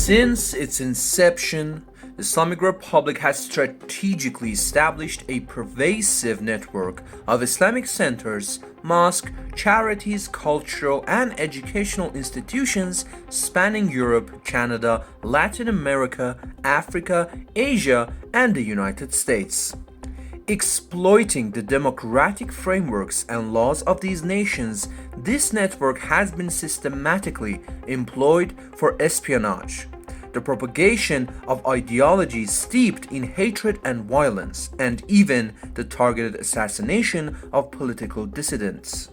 Since its inception, the Islamic Republic has strategically established a pervasive network of Islamic centers, mosques, charities, cultural and educational institutions spanning Europe, Canada, Latin America, Africa, Asia, and the United States. Exploiting the democratic frameworks and laws of these nations, this network has been systematically employed for espionage, the propagation of ideologies steeped in hatred and violence, and even the targeted assassination of political dissidents.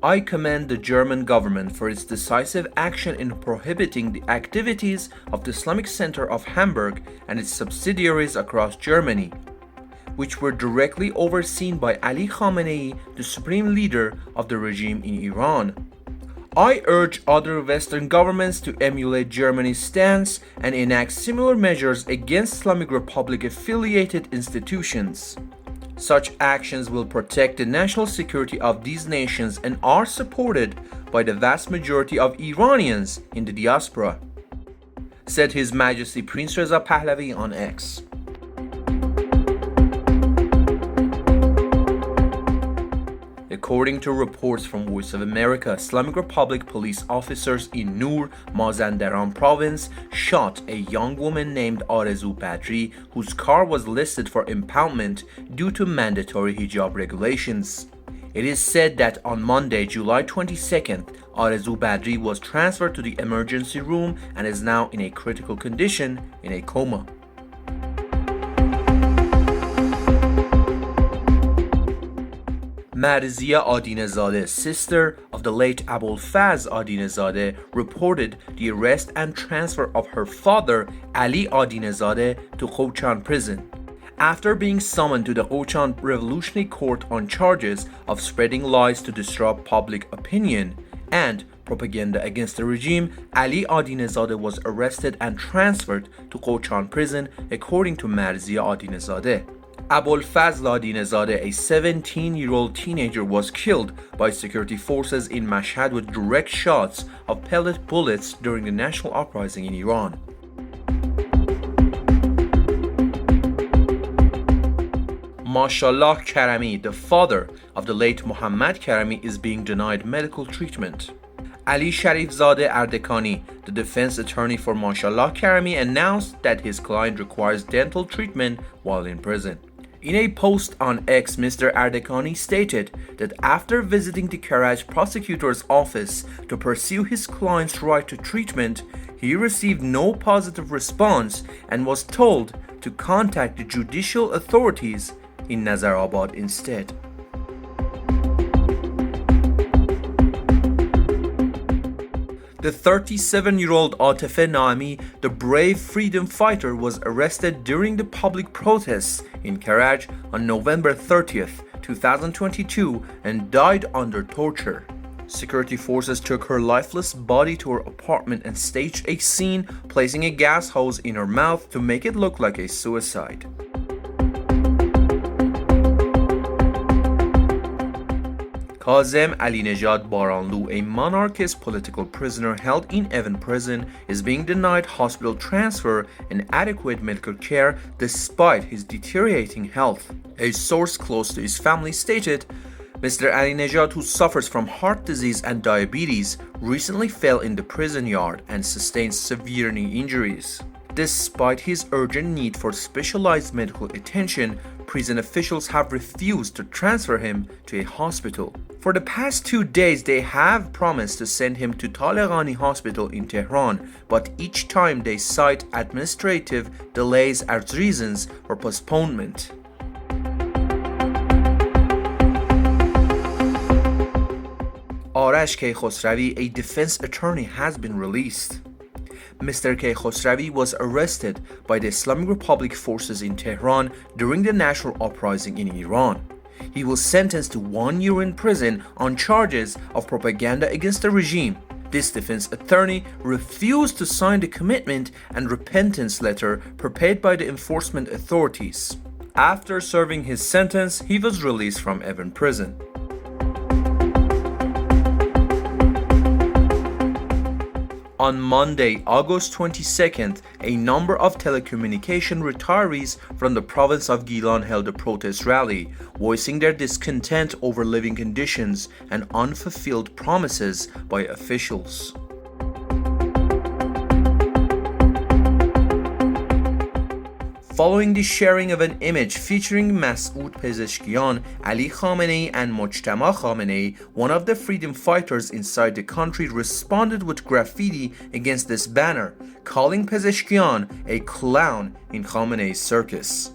I commend the German government for its decisive action in prohibiting the activities of the Islamic Center of Hamburg and its subsidiaries across Germany, which were directly overseen by Ali Khamenei, the supreme leader of the regime in Iran. I urge other Western governments to emulate Germany's stance and enact similar measures against Islamic Republic affiliated institutions. Such actions will protect the national security of these nations and are supported by the vast majority of Iranians in the diaspora, said His Majesty Prince Reza Pahlavi on X. According to reports from Voice of America, Islamic Republic police officers in Nur, Mazandaran province shot a young woman named Arezu Badri, whose car was listed for impoundment due to mandatory hijab regulations. It is said that on Monday, July 22nd, Arezu Badri was transferred to the emergency room and is now in a critical condition in a coma. Marzia Adinezadeh, sister of the late Abolfaz Adinezadeh, reported the arrest and transfer of her father, Ali Adinezadeh, to Khochan prison, after being summoned to the Khochan Revolutionary Court on charges of spreading lies to disrupt public opinion and propaganda against the regime. Ali Adinezadeh was arrested and transferred to Khochan prison, according to Marzia Adinezadeh. Abolfazl Adinezadeh, a 17-year-old teenager, was killed by security forces in Mashhad with direct shots of pellet bullets during the national uprising in Iran. Mashallah Karami, the father of the late Muhammad Karami, is being denied medical treatment. Ali Sharifzadeh Ardekani, the defense attorney for Mashallah Karami, announced that his client requires dental treatment while in prison. In a post on X, Mr. Ardekani stated that after visiting the Karaj prosecutor's office to pursue his client's right to treatment, he received no positive response and was told to contact the judicial authorities in Nazarabad instead. The 37-year-old Atefe Naimi, the brave freedom fighter, was arrested during the public protests in Karaj on November 30th, 2022 and died under torture. Security forces took her lifeless body to her apartment and staged a scene, placing a gas hose in her mouth to make it look like a suicide. Kazem Alinejad Baranlu, a monarchist political prisoner held in Evin prison, is being denied hospital transfer and adequate medical care despite his deteriorating health. A source close to his family stated, Mr. Alinejad, who suffers from heart disease and diabetes, recently fell in the prison yard and sustained severe knee injuries. Despite his urgent need for specialized medical attention, prison officials have refused to transfer him to a hospital. For the past 2 days, they have promised to send him to Taleghani Hospital in Tehran, but each time they cite administrative delays as reasons for postponement. Arash Keykhosravi, a defense attorney, has been released. Mr. Keykhosravi was arrested by the Islamic Republic forces in Tehran during the national uprising in Iran. He was sentenced to 1 year in prison on charges of propaganda against the regime. This defense attorney refused to sign the commitment and repentance letter prepared by the enforcement authorities. After serving his sentence, he was released from Evin prison. On Monday, August 22nd, a number of telecommunication retirees from the province of Gilan held a protest rally, voicing their discontent over living conditions and unfulfilled promises by officials. Following the sharing of an image featuring Masoud Pezeshkian, Ali Khamenei and Mojtaba Khamenei, one of the freedom fighters inside the country responded with graffiti against this banner, calling Pezeshkian a clown in Khamenei's circus.